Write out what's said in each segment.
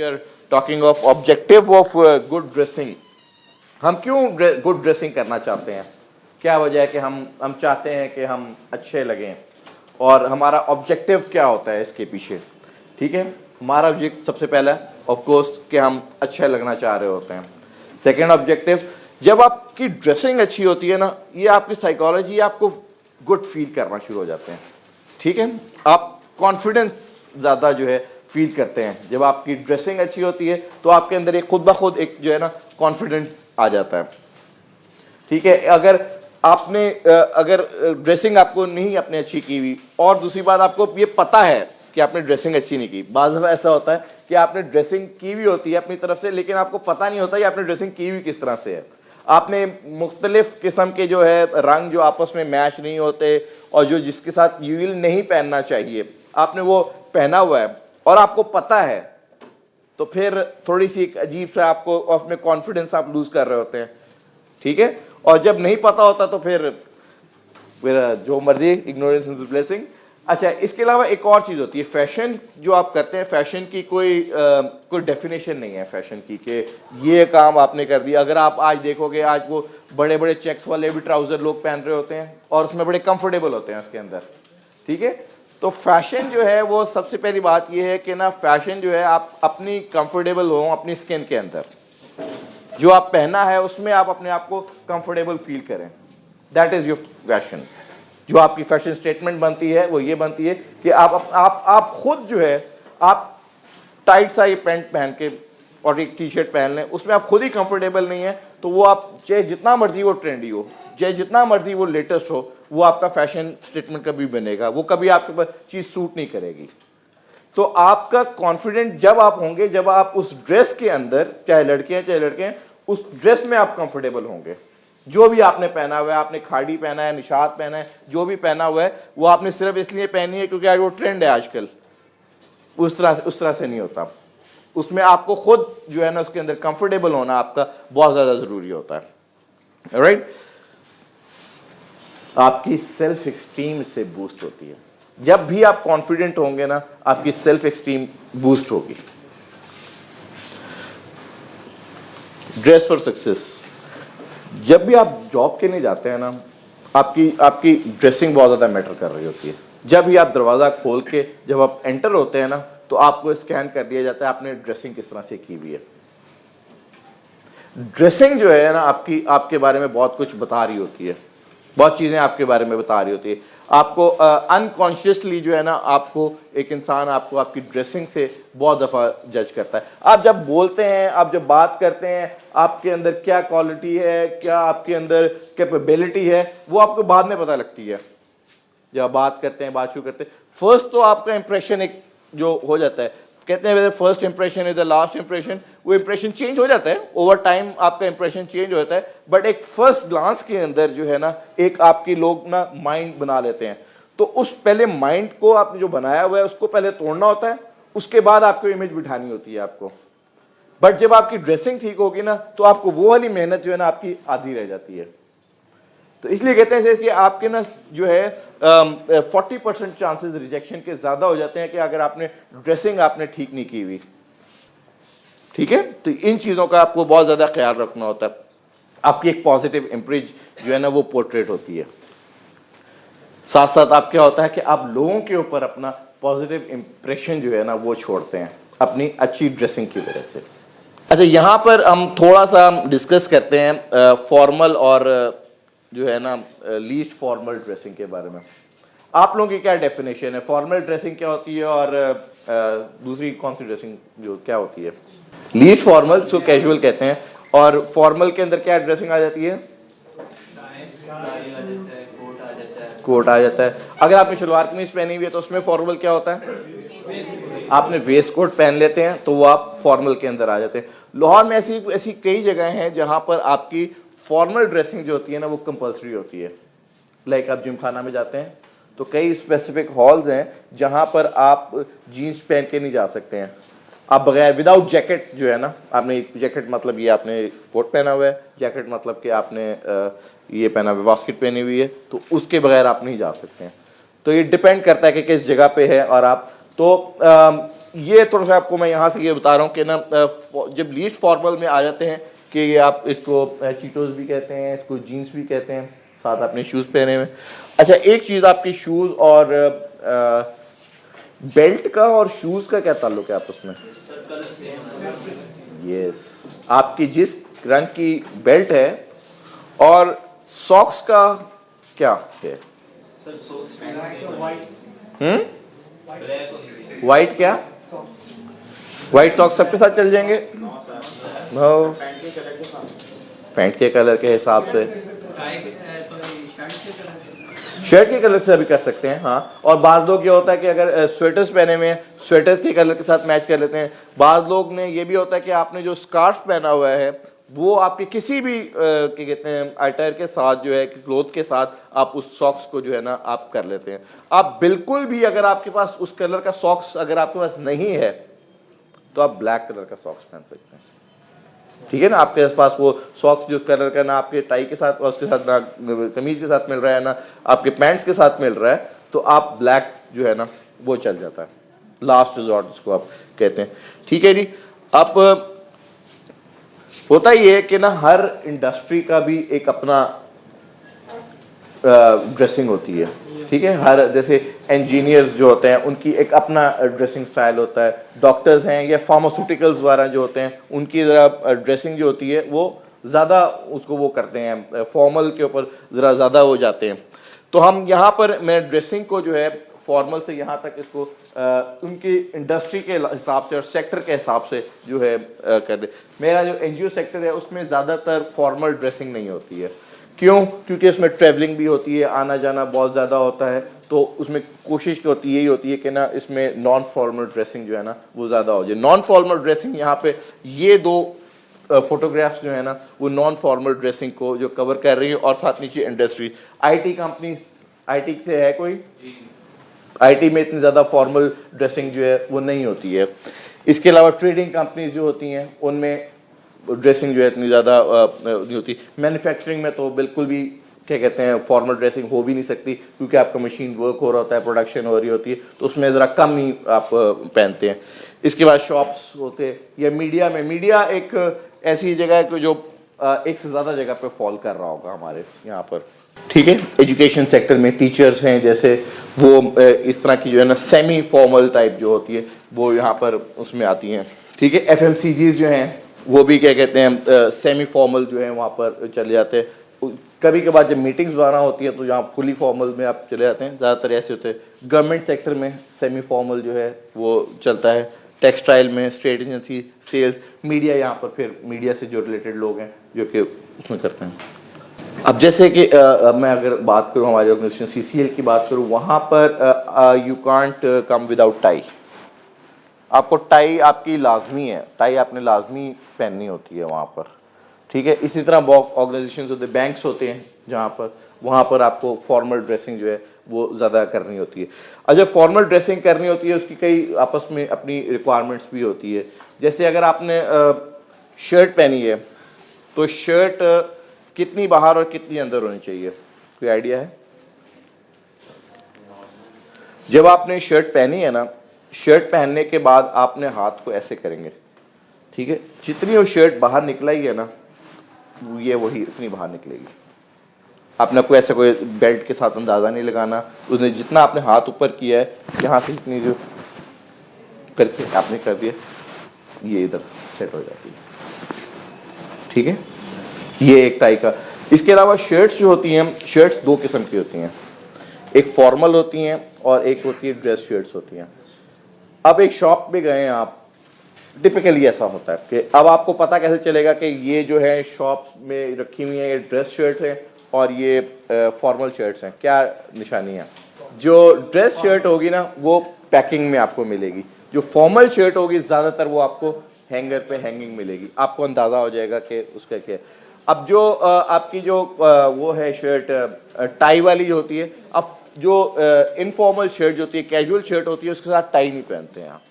We are talking of objective of good dressing, हम क्यों good dressing करना चाहते हैं, क्या वजह है कि हम चाहते हैं कि हम अच्छे लगें, और हमारा ऑब्जेक्टिव क्या होता है इसके पीछे। ठीक है, हमारा ऑब्जेक्ट सबसे पहला ऑफ कोर्स कि हम अच्छे लगना चाह रहे होते हैं। सेकेंड ऑब्जेक्टिव, जब आपकी ड्रेसिंग अच्छी होती है ना, ये आपकी साइकोलॉजी आपको गुड फील करना शुरू हो जाते हैं। ठीक है, आप कॉन्फिडेंस ज़्यादा जो है फील करते हैं। जब आपकी ड्रेसिंग अच्छी होती है तो आपके अंदर एक खुद ब खुद एक जो है ना कॉन्फिडेंस आ जाता है। ठीक है, अगर ड्रेसिंग आपको नहीं अपने अच्छी की हुई, और दूसरी बात आपको ये पता है कि आपने ड्रेसिंग अच्छी नहीं की, बाज़ दफ़ा ऐसा होता है कि आपने ड्रेसिंग की हुई होती है अपनी तरफ से, लेकिन आपको पता नहीं होता कि आपने ड्रेसिंग की हुई किस तरह से है। आपने मुख्तलिफ किस्म के जो है रंग जो आपस में मैच नहीं होते और जो जिसके साथ यूल नहीं पहनना चाहिए आपने वो पहना हुआ है और आपको पता है, तो फिर थोड़ी सी एक अजीब सा आपको अपने कॉन्फिडेंस आप लूज कर रहे होते हैं। ठीक है, और जब नहीं पता होता तो फिर जो मर्जी, इग्नोरेंस इज ब्लेसिंग। अच्छा, इसके अलावा एक और चीज़ होती है, फैशन जो आप करते हैं, फैशन की कोई डेफिनेशन नहीं है फैशन की कि ये काम आपने कर दिया। अगर आप आज देखोगे, आज वो बड़े बड़े चेक्स वाले भी ट्राउज़र लोग पहन रहे होते हैं और उसमें बड़े कंफर्टेबल होते हैं उसके अंदर। ठीक है, तो फैशन जो है वो सबसे पहली बात ये है कि ना, फैशन जो है आप अपनी कंफर्टेबल हो अपनी स्किन के अंदर, जो आप पहना है उसमें आप अपने आप को कंफर्टेबल फील करें, दैट इज योर फैशन। जो आपकी फैशन स्टेटमेंट बनती है वो ये बनती है कि आप खुद जो है, आप टाइट सा ये पैंट पहन के और एक टी शर्ट पहन लें, उसमें आप खुद ही कंफर्टेबल नहीं है, तो वो आप चाहे जितना मर्जी वो ट्रेंडी हो, चाहे जितना मर्जी वो लेटेस्ट हो, वो आपका फैशन स्टेटमेंट कभी बनेगा, वो कभी आपके पास चीज़ सूट नहीं करेगी। तो आपका कॉन्फिडेंट जब आप होंगे, जब आप उस ड्रेस के अंदर, चाहे लड़के हैं चाहे लड़के हैं, उस ड्रेस में आप कंफर्टेबल होंगे। जो भी आपने पहना हुआ है, आपने खाड़ी पहना है, निशात पहना है, जो भी पहना हुआ है वो आपने सिर्फ इसलिए पहनी है क्योंकि आज वो ट्रेंड है आजकल, उस तरह से नहीं होता। उसमें आपको खुद जो है ना उसके अंदर कंफर्टेबल होना आपका बहुत ज्यादा जरूरी होता है। राइट, आपकी सेल्फ एक्सटीम से बूस्ट होती है। जब भी आप कॉन्फिडेंट होंगे ना, आपकी सेल्फ एक्सटीम बूस्ट होगी। ड्रेस फॉर सक्सेस, जब भी आप जॉब के लिए जाते हैं ना, आपकी ड्रेसिंग बहुत ज़्यादा मैटर कर रही होती है। जब भी आप दरवाज़ा खोल के जब आप एंटर होते हैं ना, तो आपको स्कैन कर दिया जाता है आपने ड्रेसिंग किस तरह से की हुई है। ड्रेसिंग जो है ना आपके बारे में बहुत कुछ बता रही होती है, बहुत चीज़ें आपके बारे में बता रही होती है। आपको अनकॉन्शियसली जो है ना, आपको एक इंसान आपको आपकी ड्रेसिंग से बहुत दफ़ा जज करता है। आप जब बोलते हैं, आप जब बात करते हैं, आपके अंदर क्या क्वालिटी है, क्या आपके अंदर कैपेबिलिटी है, वो आपको बाद में पता लगती है। जब आप बात करते हैं, बात शुरू करते हैं, फर्स्ट तो आपका इंप्रेशन एक जो हो जाता है, कहते हैं first impression is the last impression, वो इंप्रेशन चेंज हो जाता है ओवर टाइम, आपका इंप्रेशन चेंज हो जाता है, बट एक फर्स्ट ग्लांस के अंदर जो है ना, एक आपकी लोग ना माइंड बना लेते हैं। तो उस पहले माइंड को आपने जो बनाया हुआ है उसको पहले तोड़ना होता है, उसके बाद आपको इमेज बिठानी होती है आपको। बट जब आपकी ड्रेसिंग ठीक होगी ना, तो आपको वो वाली मेहनत जो है ना आपकी आधी रह जाती है। तो इसलिए कहते हैं कि आपके ना जो है 40% चांसेस रिजेक्शन के ज्यादा हो जाते हैं कि अगर आपने ड्रेसिंग आपने ठीक नहीं की हुई। ठीक है, तो इन चीजों का आपको बहुत ज्यादा ख्याल रखना होता है। आपकी एक पॉजिटिव इमेज जो है ना वो पोर्ट्रेट होती है। साथ साथ आप क्या होता है कि आप लोगों के ऊपर अपना पॉजिटिव इंप्रेशन जो है ना वो छोड़ते हैं अपनी अच्छी ड्रेसिंग की वजह से। अच्छा, यहाँ पर हम थोड़ा सा डिस्कस करते हैं फॉर्मल और जो है ना लीस्ट फॉर्मल ड्रेसिंग के बारे में। आप लोगों की क्या डेफिनेशन है, फॉर्मल ड्रेसिंग क्या होती है और दूसरी कौन सी ड्रेसिंग जो क्या होती है? लीस्ट फॉर्मल सो कैजुअल कहते हैं, और फॉर्मल के अंदर क्या ड्रेसिंग आ जाती है? कोट आ जाता है। अगर आपने शलवार कमीज पहनी हुई है तो उसमें फॉर्मल क्या होता है? आपने वेस्ट कोट पहन लेते हैं तो वो आप फॉर्मल के अंदर आ जाते हैं। लाहौर में ऐसी कई जगह हैं जहां पर आपकी फॉर्मल ड्रेसिंग जो होती है ना वो कंपलसरी होती है। लाइक आप जिम खाना में जाते हैं तो कई स्पेसिफिक हॉल्स हैं जहां पर आप जीन्स पहन के नहीं जा सकते हैं, आप बगैर विदाउट जैकेट जो है ना, आपने जैकेट मतलब ये आपने कोट पहना हुआ है, जैकेट मतलब कि आपने ये पहना हुआ, वास्केट पहनी हुई है, तो उसके बगैर आप नहीं जा सकते हैं। तो ये डिपेंड करता है कि किस जगह पे है। और आप तो ये थोड़ा सा आपको मैं यहाँ से ये बता रहा हूँ कि ना जब लीस्ट फॉर्मल में आ जाते हैं कि ये आप इसको चीटोस भी कहते हैं, इसको जीन्स भी कहते हैं, साथ आपने शूज़ पहने हुए। अच्छा, एक चीज़ आपकी शूज़ और बेल्ट का और शूज़ का क्या ताल्लुक है आपस में? यस, आपकी जिस रंग की बेल्ट है और सॉक्स का क्या है? वाइट क्या? वाइट सॉक्स सबके साथ चल जाएंगे? नो, पैंट के कलर के हिसाब से, शर्ट के कलर से भी कर सकते हैं। हाँ, और बाद लोग ये होता है कि अगर स्वेटर्स पहने हुए हैं, स्वेटर्स के कलर के साथ मैच कर लेते हैं। बाद लोग ने ये भी होता है कि आपने जो स्कार्फ पहना हुआ है वो आपके किसी भी क्या कहते हैं अटायर के साथ जो है, क्लोथ के साथ आप उस सॉक्स को जो है ना आप कर लेते हैं। आप बिल्कुल भी अगर आपके पास उस कलर का सॉक्स अगर आपके पास नहीं है तो आप ब्लैक कलर का सॉक्स पहन सकते हैं, ठीक है ना। आपके पास वो सॉक्स जो कलर का ना आपके टाई के साथ, उसके साथ ना कमीज के साथ मिल रहा है, ना आपके पैंट्स के साथ मिल रहा है, तो आप ब्लैक जो है ना वो चल जाता है, लास्ट रिजॉर्ट जिसको आप कहते हैं, ठीक है जी। अब होता ही है कि ना हर इंडस्ट्री का भी एक अपना ड्रेसिंग होती है, ठीक है। हर जैसे इंजीनियर्स जो होते हैं उनकी एक अपना ड्रेसिंग स्टाइल होता है। डॉक्टर्स हैं या फार्मास्यूटिकल्स वाला जो होते हैं उनकी ज़रा ड्रेसिंग जो होती है वो ज़्यादा उसको वो करते हैं, फॉर्मल के ऊपर ज़रा ज़्यादा हो जाते हैं। तो हम यहाँ पर मैं ड्रेसिंग को जो है फॉर्मल से यहाँ तक इसको उनकी इंडस्ट्री के हिसाब से और सेक्टर के हिसाब से जो है कर दे। मेरा जो एनजीओ सेक्टर है उसमें ज़्यादातर फॉर्मल ड्रेसिंग नहीं होती है। क्यों? क्योंकि उसमें ट्रैवलिंग भी होती है, आना जाना बहुत ज़्यादा होता है, तो उसमें कोशिश होती यही होती है कि ना इसमें नॉन फॉर्मल ड्रेसिंग जो है ना वो ज़्यादा हो जाए। नॉन फॉर्मल ड्रेसिंग यहाँ पे ये दो फोटोग्राफ्स जो है ना वो नॉन फॉर्मल ड्रेसिंग को जो कवर कर रही है। और साथ नीचे इंडस्ट्री, आईटी कंपनी, आईटी से है कोई? आईटी में इतनी ज़्यादा फॉर्मल ड्रेसिंग जो है वो नहीं होती है। इसके अलावा ट्रेडिंग कंपनीज जो होती हैं उनमें ड्रेसिंग जो है इतनी ज़्यादा नहीं होती। मैन्युफैक्चरिंग में तो बिल्कुल भी क्या कहते हैं फॉर्मल ड्रेसिंग हो भी नहीं सकती, क्योंकि आपका मशीन वर्क हो रहा होता है, प्रोडक्शन हो रही होती है, तो उसमें ज़रा कम ही आप पहनते हैं। इसके बाद शॉप्स होते हैं या मीडिया में, मीडिया एक ऐसी जगह है कि जो एक से ज़्यादा जगह पे फॉल कर रहा होगा हमारे यहाँ पर, ठीक है। एजुकेशन सेक्टर में टीचर्स हैं जैसे, वो इस तरह की जो है ना सेमी फॉर्मल टाइप जो होती है वो यहाँ पर उसमें आती हैं, ठीक है। एफएमसीजीज जो हैं वो भी क्या कहते हैं सेमी फॉर्मल जो है वहाँ पर चले जाते हैं। कभी कभार जब मीटिंग्स वगैरह होती है तो जहाँ फुली फॉर्मल में आप चले जाते हैं, ज़्यादातर ऐसे होते हैं। गवर्नमेंट सेक्टर में सेमी फॉर्मल जो है वो चलता है। टेक्सटाइल में स्टेट एजेंसी, सेल्स, मीडिया, यहाँ पर फिर मीडिया से जो रिलेटेड लोग हैं जो कि उसमें करते हैं। अब जैसे कि मैं अगर बात करूँ हमारे ऑर्गेनाइजेशन सीसीएल की बात करूँ, वहाँ पर you can't come without tie. आपको टाई आपकी लाजमी है, टाई आपने लाजमी पहननी होती है वहाँ पर, ठीक है। इसी तरह ऑर्गेनाइजेशन होते हैं, बैंक्स होते हैं जहाँ पर, वहाँ पर आपको फॉर्मल ड्रेसिंग जो है वो ज़्यादा करनी होती है। और जब फॉर्मल ड्रेसिंग करनी होती है उसकी कई आपस में अपनी रिक्वायरमेंट्स भी होती है। जैसे अगर आपने शर्ट पहनी है तो शर्ट कितनी बाहर और कितनी अंदर होनी चाहिए, कोई आइडिया है? जब आपने शर्ट पहनी है ना, शर्ट पहनने के बाद आपने हाथ को ऐसे करेंगे, ठीक है। जितनी वो शर्ट बाहर निकलाई है ना ये वही इतनी बाहर निकलेगी। आपने कोई ऐसा कोई बेल्ट के साथ अंदाज़ा नहीं लगाना, उसने जितना आपने हाथ ऊपर किया है यहाँ से इतनी जो करके आपने कर दिया ये इधर सेट हो जाती है, ठीक है। ये एक टाई का। इसके अलावा शर्ट्स जो होती हैं, शर्ट्स दो किस्म की होती हैं, एक फॉर्मल होती हैं और एक होती है ड्रेस शर्ट्स होती हैं। अब एक शॉप पे गए हैं आप, टिपिकली ऐसा होता है कि अब आपको पता कैसे चलेगा कि ये जो है शॉप में रखी हुई है ये ड्रेस शर्ट है और ये फॉर्मल शर्ट्स हैं? क्या निशानी है? जो ड्रेस शर्ट होगी ना वो पैकिंग में आपको मिलेगी, जो फॉर्मल शर्ट होगी ज़्यादातर वो आपको हैंगर पे हैंगिंग मिलेगी, आपको अंदाज़ा हो जाएगा कि उसका क्या है। अब जो आपकी जो वो है शर्ट टाई वाली जो होती है, अब जो इनफॉर्मल शर्ट जो होती है, कैजुअल शर्ट होती है, उसके साथ टाई नहीं पहनते हैं आप।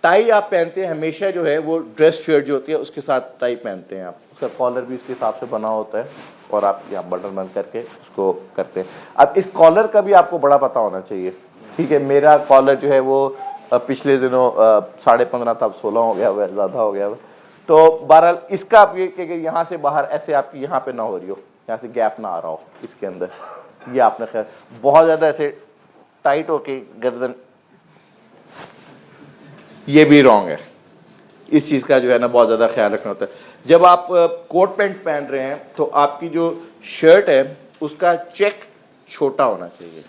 टाई आप पहनते हैं हमेशा जो है वो ड्रेस शर्ट जो होती है उसके साथ टाई पहनते हैं आप। उसका कॉलर भी इसके हिसाब से बना होता है और आप यहाँ बटन बंद करके उसको करते हैं। अब इस कॉलर का भी आपको बड़ा पता होना चाहिए, ठीक है। मेरा कॉलर जो है वो पिछले दिनों 15.5 था, अब 16 हो गया हुआ, ज़्यादा हो गया हुआ। तो बहरहाल इसका आप ये कि यहाँ से बाहर ऐसे आपकी यहाँ पे ना हो रही हो, यहाँ से गैप ना आ रहा हो इसके अंदर, ये आपने खैर बहुत ज़्यादा ऐसे टाइट होके गर्दन, ये भी रॉन्ग है। इस चीज़ का जो है ना बहुत ज़्यादा ख्याल रखना होता है। जब आप कोट पैंट पहन रहे हैं तो आपकी जो शर्ट है उसका चेक छोटा होना चाहिए।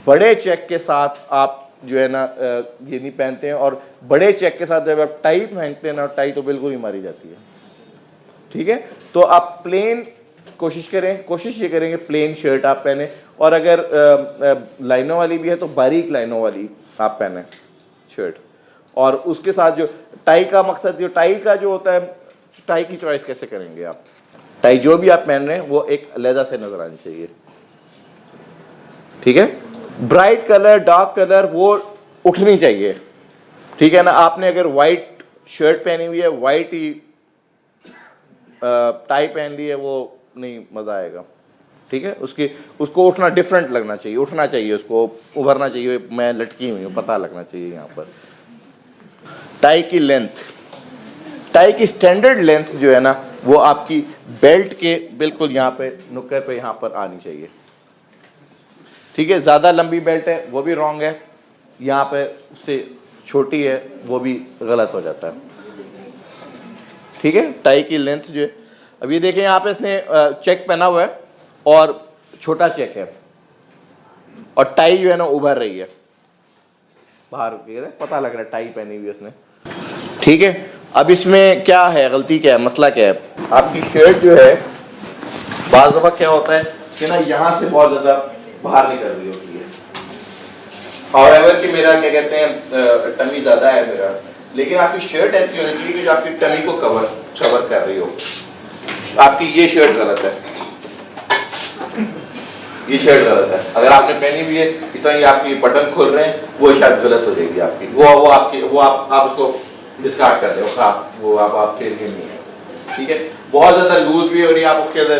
बड़े चेक के साथ आप जो है ना ये नहीं पहनते हैं, और बड़े चेक के साथ जब आप टाई पहनते हैं ना, टाई तो बिल्कुल ही मारी जाती है। ठीक है, तो आप प्लेन कोशिश करें, कोशिश ये करेंगे प्लेन शर्ट आप पहने, और अगर लाइनों वाली भी है तो बारीक लाइनों वाली आप पहने शर्ट। और उसके साथ जो टाई का मकसद, जो टाई का जो होता है, टाई की चॉइस कैसे करेंगे आप? टाई जो भी आप पहन रहे हैं वो एक अलहदा से नजर आनी चाहिए। ठीक है, ब्राइट कलर, डार्क कलर वो उठनी चाहिए। ठीक है ना, आपने अगर वाइट शर्ट पहनी हुई है, वाइट ही टाई पहन ली है, वो नहीं मजा आएगा। ठीक है, उसको उठना डिफरेंट लगना चाहिए, उठना चाहिए, उसको उभरना चाहिए, मैं लटकी हुई हूँ पता लगना चाहिए। यहाँ पर टाई की लेंथ, टाई की स्टैंडर्ड लेंथ जो है ना वो आपकी बेल्ट के बिल्कुल यहाँ पे नुक्कर पे यहाँ पर आनी चाहिए। ठीक है, ज़्यादा लंबी बेल्ट है वो भी रॉन्ग है, यहाँ पे उससे छोटी है वो भी गलत हो जाता है। ठीक है, टाई की लेंथ जो है, अब ये देखें यहाँ पे इसने चेक पहना हुआ है और छोटा चेक है, और टाई जो है ना उभर रही है बाहर, पता लग रहा है टाई पहनी हुई है उसने। ठीक है, अब इसमें क्या है, गलती क्या है, मसला क्या है? आपकी शर्ट जो है बाज़ दफ़ा क्या होता है कि ना यहाँ से बहुत ज़्यादा बाहर निकल रही होती है, और अगर कि मेरा क्या कहते हैं टमी ज़्यादा है मेरा, लेकिन आपकी शर्ट ऐसी होनी चाहिए कि जो आपकी टमी को कवर कर रही हो। आपकी ये शर्ट गलत है, ये शर्ट गलत है। अगर आपने पहनी हुई है इस तरह, ये आपकी बटन खोल रहे हैं, वो शायद गलत हो जाएगी आपकी, वो आप उसको डिस्कार्ड कर दो, वो आप आपके लिए नहीं है। ठीक है, बहुत ज्यादा लूज भी हो रही है, आप उसके अंदर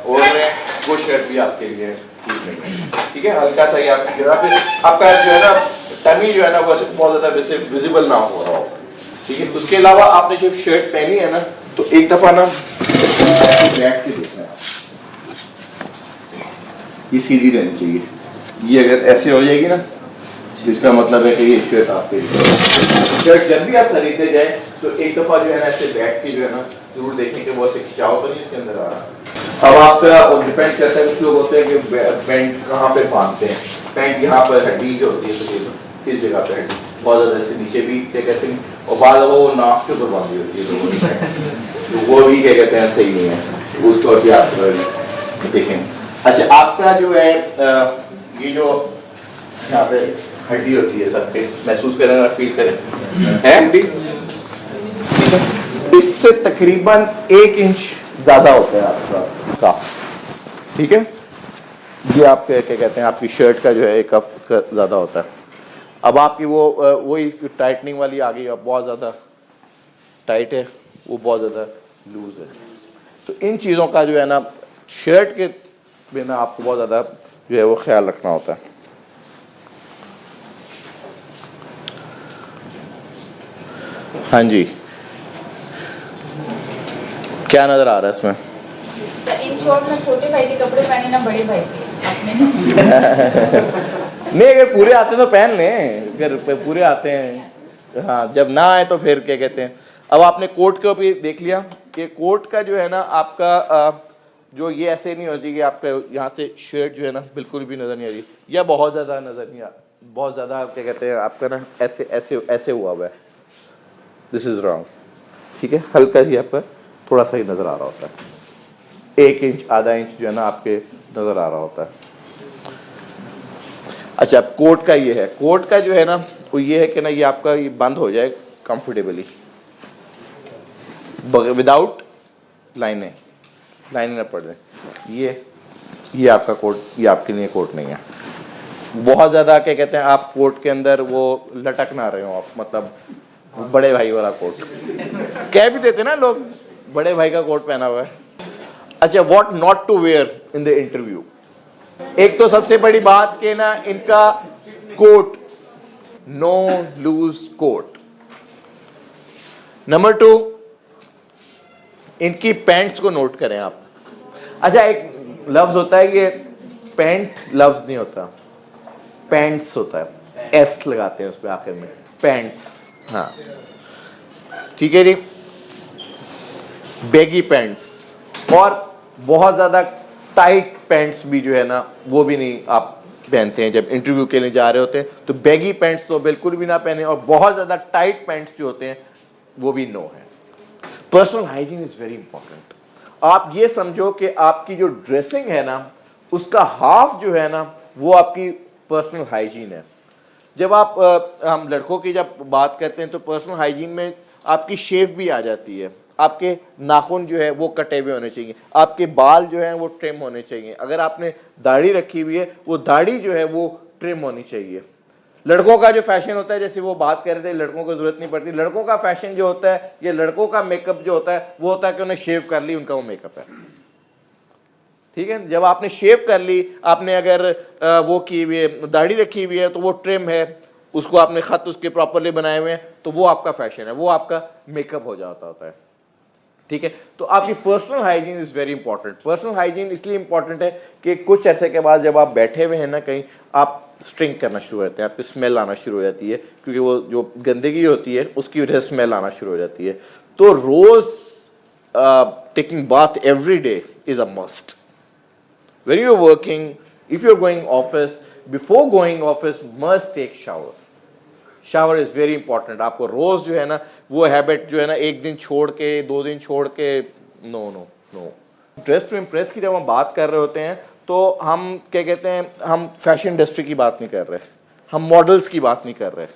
ओढ़ रहे हैं, वो शर्ट भी आपके लिए ठीक नहीं है। ठीक है, हल्का सा ही आपका जो है ना टमी जो है ना वो बहुत ज्यादा विजिबल ना हो रहा हो। ठीक है, उसके अलावा आपने जब शर्ट पहनी है ना तो एक दफा ना बैठ के देखना है, ये सीधी रहनी चाहिए। ये अगर ऐसे हो जाएगी ना तो इसका मतलब है कि ये शर्ट आपके लिए। शर्ट जब भी आप खरीदते जाए तो एक दफा जो है ना ऐसे बैठ के जो है ना जरूर देखें कि वो ऐसे खिंचाव तो नहीं इसके अंदर आ रहा। अब आपका डिपेंड करता है, कुछ लोग होते हैं कि पैंट कहाँ पे बांधते हैं, पैंट यहाँ पर हड्डी जो होती है तो इस जगह पे हड्डी बहुत ज्यादा ऐसे नीचे भी क्या कहते हैं, और बाद वो नाक के ऊपर बांधी होती है तो वो भी क्या कहते हैं सही नहीं है, उसको भी आप देखें। अच्छा, आपका जो है ये जो यहाँ पे हड्डी होती है सब पे महसूस करें और फील करें, है हड्डी, इससे तकरीबन 1 इंच ज्यादा होता है आपका कफ। ठीक है, ये आप क्या कहते हैं आपकी शर्ट का जो है कफ इसका ज्यादा होता है। अब आपकी वही टाइटनिंग वाली आ गई, अब बहुत ज्यादा टाइट है, वो बहुत ज्यादा लूज है। तो इन चीजों का जो है ना शर्ट के बिना आपको बहुत ज्यादा जो है वो ख्याल रखना होता है। हाँ जी, क्या नजर आ रहा है इसमें? इन शॉर्ट में छोटे भाई के कपड़े पहने ना बड़े भाई के अपने नहीं, अगर पूरे आते तो पहन लें, अगर पूरे आते हैं, हाँ जब ना आए तो फिर क्या कहते हैं। अब आपने कोट को भी देख लिया कि कोट का जो है ना आपका जो ये ऐसे नहीं होती कि आपका यहाँ से शर्ट जो है ना बिल्कुल भी नजर नहीं आ रही, या बहुत ज्यादा नजर नहीं आ, बहुत ज्यादा क्या कहते हैं आपका ना ऐसे ऐसे ऐसे हुआ हुआ है, दिस इज रॉन्ग। ठीक है, हल्का ही आपका थोड़ा सा ही नजर आ रहा होता है, 1 इंच आधा इंच जो है ना आपके नजर आ रहा होता है। अच्छा, अब कोट का ये है, कोट का जो है ना वो ये है कि ना ये आपका ये बंद हो जाए कंफर्टेबली विदाउट लाइनें ना पड़ जाए। ये आपका कोट, ये आपके लिए कोट नहीं है। बहुत ज्यादा क्या कहते हैं आप कोट के अंदर वो लटक ना रहे हो आप, मतलब बड़े भाई वाला कोट कह भी देते ना लोग, बड़े भाई का कोट पहना हुआ है। अच्छा, what not to wear in the interview. एक तो सबसे बड़ी बात कि ना इनका coat no loose coat. Number 2, इनकी पैंट्स को नोट करें आप। अच्छा, एक लफ्ज होता है, ये पैंट लफ्ज नहीं होता, पैंट्स होता है, एस लगाते हैं उस पर आखिर में, पैंट्स। हाँ ठीक है जी, बैगी पैंट्स। और बहुत ज्यादा टाइट पैंट्स भी जो है ना वो भी नहीं आप पहनते हैं जब इंटरव्यू के लिए जा रहे होते हैं, तो बैगी पैंट्स तो बिल्कुल भी ना पहने, और बहुत ज्यादा टाइट पैंट्स जो होते हैं वो भी नो है। Personal hygiene is very important. आप ये समझो कि आपकी जो ड्रेसिंग है ना उसका हाफ जो है ना वो आपकी पर्सनल हाइजीन है। जब आप हम लड़कों की जब बात करते हैं तो पर्सनल हाइजीन में आपकी शेव भी आ जाती है, आपके नाखून जो है वो कटे हुए होने चाहिए, आपके बाल जो हैं वो ट्रिम होने चाहिए, अगर आपने दाढ़ी रखी हुई है वो दाढ़ी जो है वो ट्रिम होनी चाहिए। लड़कों का जो फैशन होता है, जैसे वो बात कर रहे थे, लड़कों को जरूरत नहीं पड़ती, लड़कों का फैशन जो होता है, ये लड़कों का मेकअप जो होता है वो होता है कि उन्हें शेव कर ली, उनका वो मेकअप है। ठीक है, जब आपने शेव कर ली, आपने अगर वो की हुई है, दाढ़ी रखी हुई है तो वो ट्रिम है, उसको आपने खत उसके प्रॉपरली बनाए हुए हैं, तो वो आपका फैशन है, वो आपका मेकअप हो जाता होता है। ठीक है, तो आपकी personal hygiene is very important. Personal hygiene इसलिए इंपॉर्टेंट है कि कुछ अरसे के बाद जब आप बैठे हुए हैं ना कहीं, आप स्ट्रिंक करना शुरू हो जाते हैं, आपकी स्मेल आना शुरू हो जाती है, क्योंकि वो जो गंदगी होती है उसकी वजह से स्मेल आना शुरू हो जाती है। तो रोज taking bath every day is a must. When you're working, if you're going office, before going office, must take shower. Shower is very important. आपको रोज जो है ना वो हैबिट जो है ना एक दिन छोड़ के, 2 दिन छोड़ के, no no no. Dress to impress की जब हम बात कर रहे होते हैं तो हम क्या कहते हैं, हम फैशन इंडस्ट्री की बात नहीं कर रहे, हम मॉडल्स की बात नहीं कर रहे।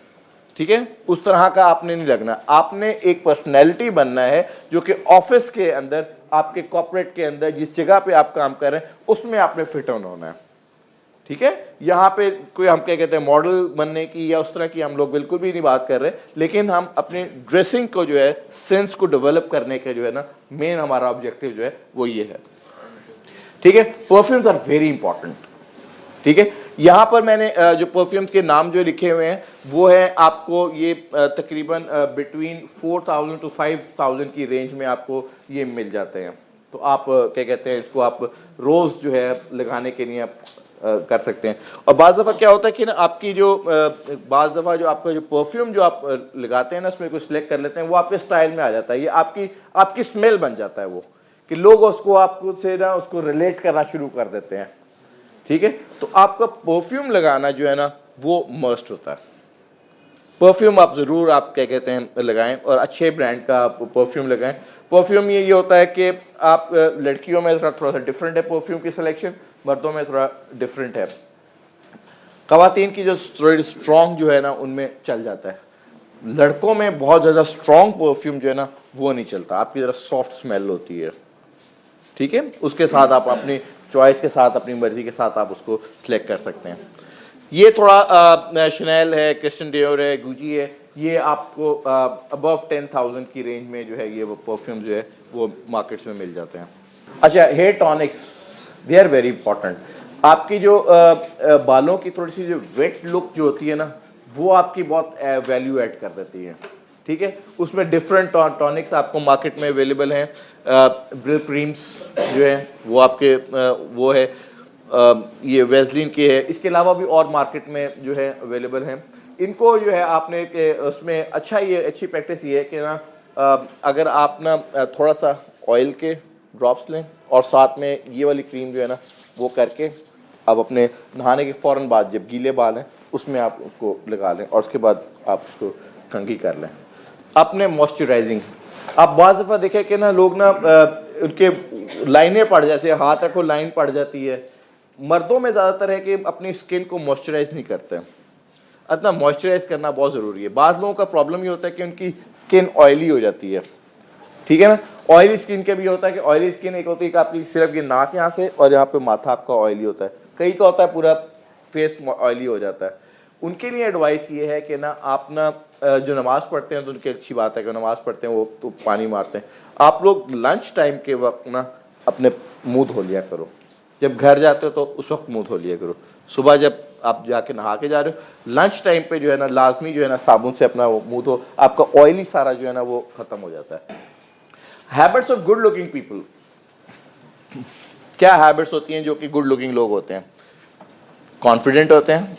ठीक है, उस तरह का आपने नहीं लगना, आपने एक पर्सनैलिटी बनना है जो कि ऑफिस के अंदर, आपके कॉर्पोरेट के अंदर, जिस जगह पे आप काम कर रहे हैं उसमें आपने फिट ऑन होना है। ठीक है, यहाँ पे कोई हम क्या कहते हैं मॉडल बनने की या उस तरह की हम लोग बिल्कुल भी नहीं बात कर रहे, लेकिन हम अपने ड्रेसिंग को जो है, सेंस को डेवलप करने के जो है ना मेन हमारा ऑब्जेक्टिव जो है वो ये है। ठीक है, परफ्यूम्स आर वेरी इंपॉर्टेंट। ठीक है, यहां पर मैंने जो परफ्यूम्स के नाम जो लिखे हुए हैं वो है आपको ये तकरीबन बिटवीन 4000 to 5000 की रेंज में आपको ये मिल जाते हैं। तो आप क्या कहते हैं इसको आप रोज जो है लगाने के लिए आप कर सकते हैं। और बाज़ दफ़ा क्या होता है कि ना आपकी जो बाज़ दफ़ा जो आपका जो परफ्यूम जो आप लगाते हैं ना उसमें कोई सिलेक्ट कर लेते हैं, वो आपके स्टाइल में आ जाता है, ये आपकी स्मेल बन जाता है, वो कि लोग उसको आपको से ना उसको रिलेट करना शुरू कर देते हैं। ठीक है, तो आपका परफ्यूम लगाना जो है ना वो मस्ट होता है। परफ्यूम आप जरूर आप क्या कहते हैं लगाएं, और अच्छे ब्रांड का आप परफ्यूम लगाएं। परफ्यूम ये होता है कि आप लड़कियों में थोड़ा सा डिफरेंट है परफ्यूम की सिलेक्शन, मर्दों में थोड़ा डिफरेंट है। ख़वातीन की जो स्ट्रॉन्ग जो है ना उनमें चल जाता है, लड़कों में बहुत ज़्यादा स्ट्रॉन्ग परफ्यूम जो है ना वो नहीं चलता, आपकी ज़रा सॉफ्ट स्मेल होती है। ठीक है, उसके साथ आप अपनी चॉइस के साथ, अपनी मर्जी के साथ आप उसको सिलेक्ट कर सकते हैं। ये थोड़ा शनेल है, क्रिस्टियन डियोर है, गुची है, ये आपको अबव 10,000 की रेंज में जो है ये वो परफ्यूम जो है वो मार्केट्स में मिल जाते हैं। अच्छा, hair tonics they are very important. आपकी जो बालों की थोड़ी सी जो वेट लुक जो होती है ना वो आपकी बहुत वैल्यू ऐड कर देती है। ठीक है, उसमें डिफरेंट टॉनिक्स आपको मार्केट में अवेलेबल हैं। ब्रिल क्रीम्स जो है वो आपके वो है ये वेजलिन के है, इसके अलावा भी और मार्केट में जो है अवेलेबल हैं। इनको जो है आपने उसमें अच्छी प्रैक्टिस ये है कि ना अगर आप ना थोड़ा सा ऑयल के ड्रॉप्स लें और साथ में ये वाली क्रीम जो है ना वो करके आप अपने नहाने के फ़ौरन बाद जब गीले बाल हैं उसमें आप उसको लगा लें और उसके बाद आप उसको कंघी कर लें। अपने मॉइस्चराइजिंग, आप बहुत दफ़ा देखें कि ना लोग ना उनके लाइनें पड़ जैसे हाथ रखो लाइन पड़ जाती है। मर्दों में ज़्यादातर है कि अपनी स्किन को मॉइस्चराइज नहीं करते, इतना मॉइस्चराइज करना बहुत ज़रूरी है। बाद लोगों का प्रॉब्लम ये होता है कि उनकी स्किन ऑयली हो जाती है। ठीक है ना, ऑयली स्किन के भी होता है कि ऑयली स्किन एक होती है कि आपकी सिर्फ ये नाक यहाँ से और यहाँ पे माथा आपका ऑयली होता है, कई का होता है पूरा फेस ऑयली हो जाता है। उनके लिए एडवाइस ये है कि ना आप ना जो नमाज़ पढ़ते हैं तो उनकी अच्छी बात है कि नमाज़ पढ़ते हैं वो तो पानी मारते हैं, आप लोग लंच टाइम के वक्त ना अपने मुंह धो लिया करो, जब घर जाते हो तो उस वक्त मुंह धो लिया करो। सुबह जब आप जाके नहा के जा रहे हो, लंच टाइम पे जो है ना लाजमी जो है ना साबुन से अपना मुंह धो, आपका ऑयली सारा जो है ना वो खत्म हो जाता है। Habits of good looking people, क्या हैबिट्स होती हैं जो कि गुड लुकिंग लोग होते हैं? कॉन्फिडेंट होते हैं,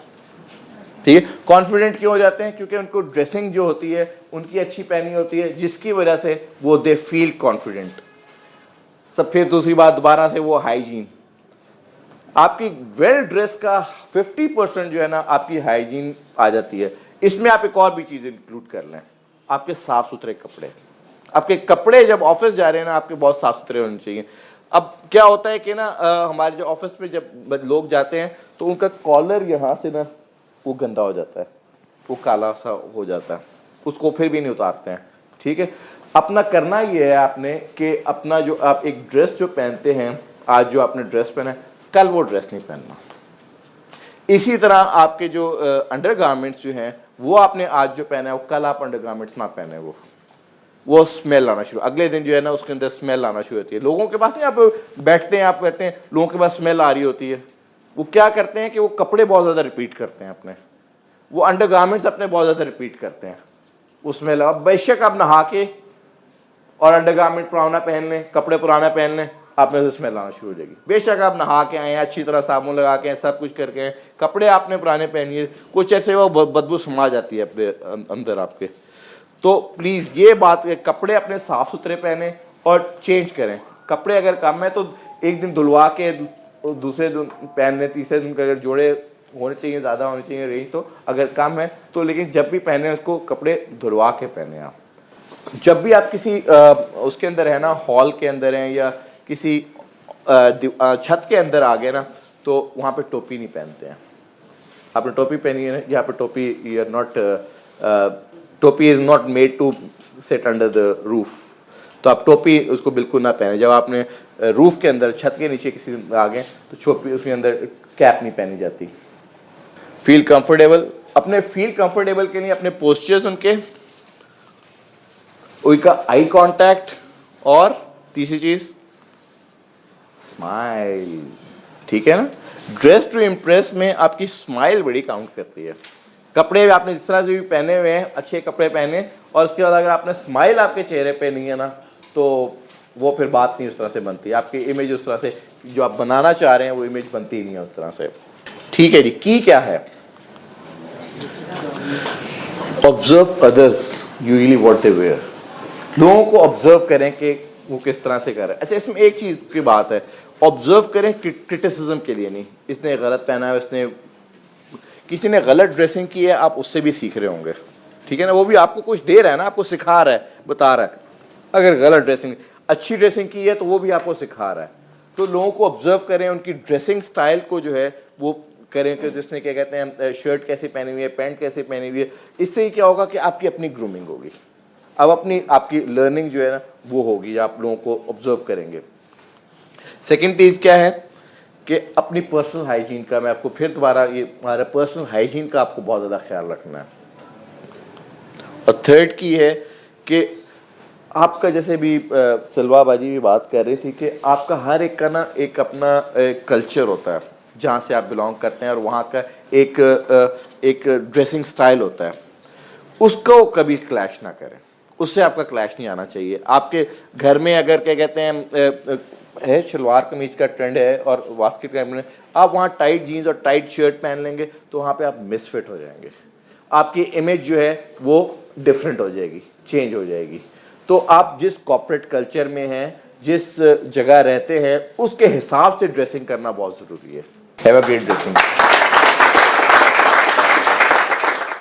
ठीक है। कॉन्फिडेंट क्यों हो जाते हैं? क्योंकि उनको ड्रेसिंग जो होती है उनकी अच्छी पहनी होती है, जिसकी वजह से वो दे फील कॉन्फिडेंट। सब फिर दूसरी बात दोबारा से वो हाइजीन, आपकी वेल ड्रेस का 50% जो है ना आपकी हाइजीन आ जाती है। इसमें आप एक और भी चीज़ इंक्लूड कर लें, आपके साफ सुथरे कपड़े। आपके कपड़े जब ऑफिस जा रहे हैं ना आपके बहुत साफ सुथरे होने चाहिए। अब क्या होता है कि ना हमारे जो ऑफिस में जब लोग जाते हैं तो उनका कॉलर यहाँ से ना वो गंदा हो जाता है, वो काला सा हो जाता है, उसको फिर भी नहीं उतारते हैं, ठीक है। अपना करना ये है आपने कि अपना जो आप एक ड्रेस जो पहनते हैं, आज जो आपने ड्रेस पहना है कल वो ड्रेस नहीं पहनना। इसी तरह आपके जो अंडरगारमेंट्स जो हैं वो आपने आज जो पहना है वो कल आप अंडरगारमेंट्स ना पहने, वो स्मेल आना शुरू, अगले दिन जो है ना उसके अंदर स्मेल आना शुरू होती है। लोगों के पास नहीं, आप बैठते हैं आप कहते हैं लोगों के पास स्मेल आ रही होती है, वो क्या करते हैं कि वो कपड़े बहुत ज़्यादा रिपीट करते हैं अपने, वो अंडरगारमेंट्स अपने बहुत ज़्यादा रिपीट करते हैं, वो स्मेल। अब बेशक आप नहा के और अंडरगारमेंट पुराना पहन लें, कपड़े पुराना पहन लें, आप में से स्मेल आना शुरू हो जाएगी। बेशक आप नहा के आए, अच्छी तरह साबुन लगा के सब कुछ करके आए, कपड़े आपने पुराने पहनिए, कुछ ऐसे वो बदबू समा जाती है अपने अंदर आपके। तो प्लीज़ ये बात, कपड़े अपने साफ सुथरे पहने और चेंज करें। कपड़े अगर कम है तो एक दिन धुलवा के दूसरे दिन पहनने, तीसरे दिन के अगर जोड़े होने चाहिए, ज़्यादा होने चाहिए रेंज, तो अगर कम है तो लेकिन जब भी पहने उसको कपड़े धुलवा के पहने। आप जब भी आप किसी उसके अंदर है ना, हॉल के अंदर हैं या किसी छत के अंदर आ गए ना, तो वहाँ पे टोपी नहीं पहनते हैं। आपने टोपी पहनी है, यहाँ पे टोपी, यू आर नॉट, टोपी is not made to sit under the roof, तो आप टोपी उसको बिल्कुल ना पहने। जब आपने रूफ के अंदर, छत के नीचे किसी आ गए तो टोपी, उसके अंदर कैप नहीं पहनी जाती। फील कंफर्टेबल, अपने फील कंफर्टेबल के लिए अपने पोस्चर्स उनके, उनका आई कांटेक्ट, और तीसरी चीज स्माइल, ठीक है ना। ड्रेस टू इम्प्रेस में आपकी स्माइल बड़ी काउंट करती है। कपड़े आपने जिस तरह से भी पहने हुए हैं, अच्छे कपड़े पहने, और उसके बाद अगर आपने स्माइल आपके चेहरे पे नहीं है ना, तो वो फिर बात नहीं उस तरह से बनती। आपकी इमेज उस तरह से जो आप बनाना चाह रहे हैं वो इमेज बनती ही नहीं है उस तरह से, ठीक है जी। की क्या है? Observe others usually what they wear, लोगों को ऑब्जर्व करें कि वो किस तरह से कर रहे हैं। अच्छा, इसमें एक चीज की बात है, ऑब्जर्व करें क्रिटिसिज्म के लिए नहीं। इसने गलत पहना है, इसने, किसी ने गलत ड्रेसिंग की है, आप उससे भी सीख रहे होंगे, ठीक है ना। वो भी आपको कुछ दे रहा है ना, आपको सिखा रहा है, बता रहा है। अगर गलत ड्रेसिंग, अच्छी ड्रेसिंग की है तो वो भी आपको सिखा रहा है। तो लोगों को ऑब्जर्व करें, उनकी ड्रेसिंग स्टाइल को जो है वो करें कि जिसने क्या कहते हैं शर्ट कैसे पहनी हुई है, पैंट कैसे पहनी हुई है। इससे ही क्या होगा कि आपकी अपनी ग्रूमिंग होगी, अब अपनी आपकी लर्निंग जो है ना वो होगी, आप लोगों को ऑब्जर्व करेंगे। सेकेंड चीज क्या है कि अपनी पर्सनल हाइजीन का, मैं आपको फिर दोबारा, ये हमारा पर्सनल हाइजीन का आपको बहुत ज़्यादा ख्याल रखना है। और थर्ड की है कि आपका, जैसे भी सलवा बाजी भी बात कर रही थी कि आपका हर एक का ना एक अपना कल्चर होता है जहाँ से आप बिलोंग करते हैं, और वहाँ का एक ड्रेसिंग स्टाइल होता है, उसको कभी क्लैश ना करें, उससे आपका क्लैश नहीं आना चाहिए। आपके घर में अगर क्या कहते हैं है शलवार कमीज का ट्रेंड है और वास्केट का ट्रेंड है, आप वहाँ टाइट जीन्स और टाइट शर्ट पहन लेंगे तो वहाँ पे आप मिसफिट हो जाएंगे, आपकी इमेज जो है वो डिफरेंट हो जाएगी, चेंज हो जाएगी। तो आप जिस कॉर्पोरेट कल्चर में हैं, जिस जगह रहते हैं, उसके हिसाब से ड्रेसिंग करना बहुत ज़रूरी है। Have a great dressing.